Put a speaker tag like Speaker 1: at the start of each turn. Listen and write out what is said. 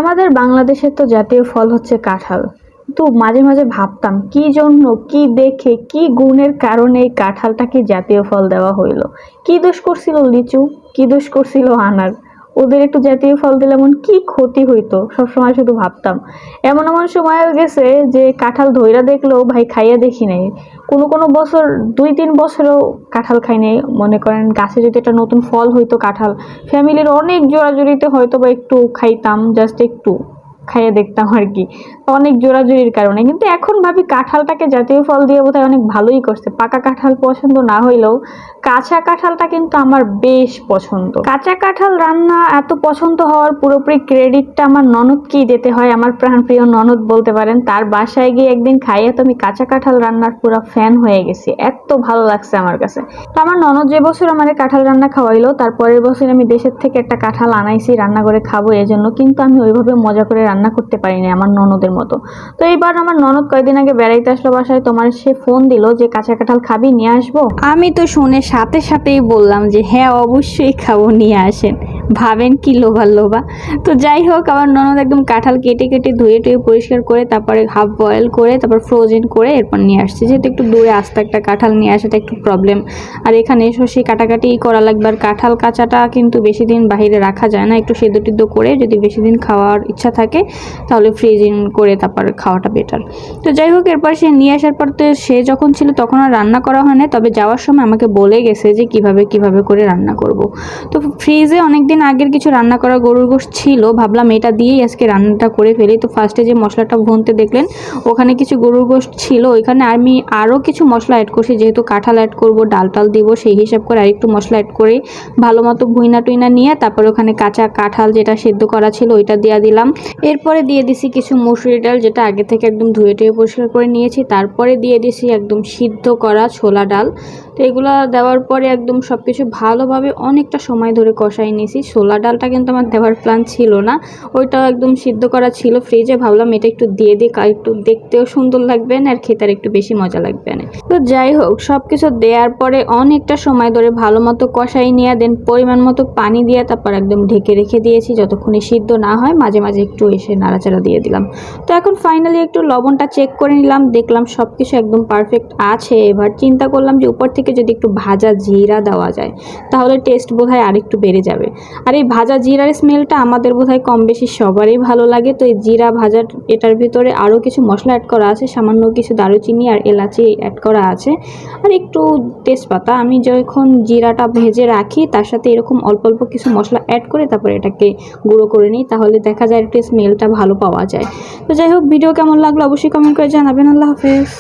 Speaker 1: আমাদের বাংলাদেশের তো জাতীয় ফল হচ্ছে কাঁঠাল। তো মাঝে মাঝে ভাবতাম কি জন্য, কি দেখে, কি গুণের কারণে এই কাঁঠালটাকে জাতীয় ফল দেওয়া হইলো। কি দোষ করছিল লিচু, কি দোষ করছিল আনার, ওদের একটু জাতীয় ফল দিলে এমন কি ক্ষতি হইতো, সবসময় শুধু ভাবতাম। এমন এমন সময় গেছে যে কাঁঠাল ধইরা দেখলেও ভাই খাইয়া দেখি নাই। কোনো কোনো বছর 2-3 বছরেও কাঁঠাল খাই নাই। মনে করেন গাছে যদি একটা নতুন ফল হইতো কাঁঠাল, ফ্যামিলির অনেক জোড়াজুড়িতে হয়তো বা একটু খাইতাম, জাস্ট একটু খাইয়ে দেখতাম আর কি, অনেক জোড়াজুড়ির কারণে। কিন্তু এখন ভাবি কাঁঠালটাকে জাতীয় ফল দিয়ে বোধহয় অনেক ভালোই করছে। পাকা কাঁঠাল পছন্দ না হইলেও কাঁচা কাঁঠালটা কিন্তু আমার বেশ পছন্দ। কাঁচা কাঁঠাল রান্না এত পছন্দ হওয়ার পুরোপুরি ক্রেডিটটা আমার ননদকেই দিতে হয়। আমার প্রাণপ্রিয় ননদ বলতে পারেন। তার বাসায় গিয়ে একদিন খাইয়ে তো আমি কাঁচা কাঁঠাল রান্নার পুরো ফ্যান হয়ে গেছি, এত ভালো লাগছে আমার কাছে। তো আমার ননদ যে বছর আমার কাঁঠাল রান্না খাওয়াইলো, তার পরের বছর আমি দেশের থেকে একটা কাঁঠাল আনাইছি রান্না করে খাবো এজন্য, কিন্তু আমি ওইভাবে মজা করে রান্না করতে পারিনি আমার ননদের মতো। তো এইবার আমার ননদ কয়েকদিন আগে বেড়াইতে আসলো বাসায়, তোমার সে ফোন দিল যে কাঁচা কাঁঠাল খাবি, নিয়ে আসবো।
Speaker 2: আমি তো শুনে সাথে সাথেই বললাম যে হ্যাঁ অবশ্যই খাবো, নিয়ে আসেন। ভাবেন কি লোভা লোভা। তো যাই হোক, আমার ননদ একদম কাঁঠাল কেটে কেটে ধুয়ে টুয়ে পরিষ্কার করে তারপরে হাফ বয়েল করে তারপর ফ্রোজেন করে এরপর নিয়ে আসছে। যেহেতু একটু দূরে আস্তে একটা কাঁঠাল নিয়ে আসাটা একটু প্রবলেম, আর এখানে এসো সেই কাটাকাটি করা লাগবে। আর কাঁঠাল কাঁচাটা কিন্তু বেশি দিন বাইরে রাখা যায় না, একটু সেদ্ধ টেদ্ধ করে যদি বেশি দিন খাওয়ার ইচ্ছা থাকে তাহলে ফ্রিজিং করে তারপর খাওয়াটা বেটার। তো যাই হোক, এরপর সে নিয়ে আসার পর তো সে যখন ছিল তখন আর রান্না করা হয় না, তবে যাওয়ার সময় আমাকে বলে গেছে যে কিভাবে কিভাবে করে রান্না করব। তো ফ্রিজে অনেকদিন আগের কিছু রান্না করা গরুর গোশত ছিল, ভাবলাম এটা দিয়েই আজকে রান্নাটা করে ফেলি। তো ফার্স্টে যে মশলাটা ভুনতে দেখলেন ওখানে কিছু গরুর গোশত ছিল, ওইখানে আমি আরও কিছু মশলা অ্যাড করছি, যেহেতু কাঁঠাল অ্যাড করব, ডাল টাল দিব, সেই হিসাব করে আরেকটু মশলা অ্যাড করে ভালো মতো ভুইনা টুইনা নিয়ে তারপরে ওখানে কাঁচা কাঁঠাল যেটা সেদ্ধ করা ছিল ওইটা দিয়ে দিলাম। এরপরে দিয়ে দিছি কিছু মসুরি ডাল, যেটা আগে থেকে একদম ধুয়ে টুয়ে পরিষ্কার করে নিয়েছি। তারপরে দিয়ে দিছি একদম সিদ্ধ করা ছোলা ডাল। তো এগুলো দেওয়ার পরে একদম সব কিছু ভালোভাবে অনেকটা সময় ধরে কষাই নিয়েছি। ছোলা ডালটা কিন্তু আমার দেওয়ার প্ল্যান ছিল না, ওইটাও একদম সিদ্ধ করা ছিল ফ্রিজে, ভাবলাম এটা একটু দিয়ে দিই, একটু দেখতেও সুন্দর লাগবে না আর খেতে আর একটু বেশি মজা লাগবে না। তো যাই হোক, সব কিছু দেওয়ার পরে অনেকটা সময় ধরে ভালো মতো কষাই নিয়ে দেন পরিমাণ মতো পানি দিয়ে তারপর একদম ঢেকে রেখে দিয়েছি যতক্ষণে সিদ্ধ না হয়। মাঝে মাঝে একটু এসে নাড়াচাড়া দিয়ে দিলাম। তো এখন ফাইনালি একটু লবণটা চেক করে নিলাম, দেখলাম সব কিছু একদম পারফেক্ট আছে। এবার চিন্তা করলাম যে উপর থেকে যদি একটু ভাজা জিরা দেওয়া যায় তাহলে টেস্ট বোধহয় আরেকটু বেড়ে যাবে। আর এই ভাজা জিরার স্মেলটা আমাদের বোধহয় কম বেশি সবারই ভালো লাগে। তো এই জিরা ভাজা এটার ভিতরে আরও কিছু মশলা অ্যাড করা আছে, সামান্য কিছু দারুচিনি আর এলাচি অ্যাড করা আছে, আর একটু তেজপাতা। আমি যখন জিরাটা ভেজে রাখি তার সাথে এরকম অল্প অল্প কিছু মশলা অ্যাড করে তারপরে এটাকে গুঁড়ো করে নিই, তাহলে দেখা যায় একটু স্মেলটা ভালো পাওয়া যায়। তো যাই হোক, ভিডিও কেমন লাগলো অবশ্যই কমেন্ট করে জানাবেন। আল্লাহ হাফেজ।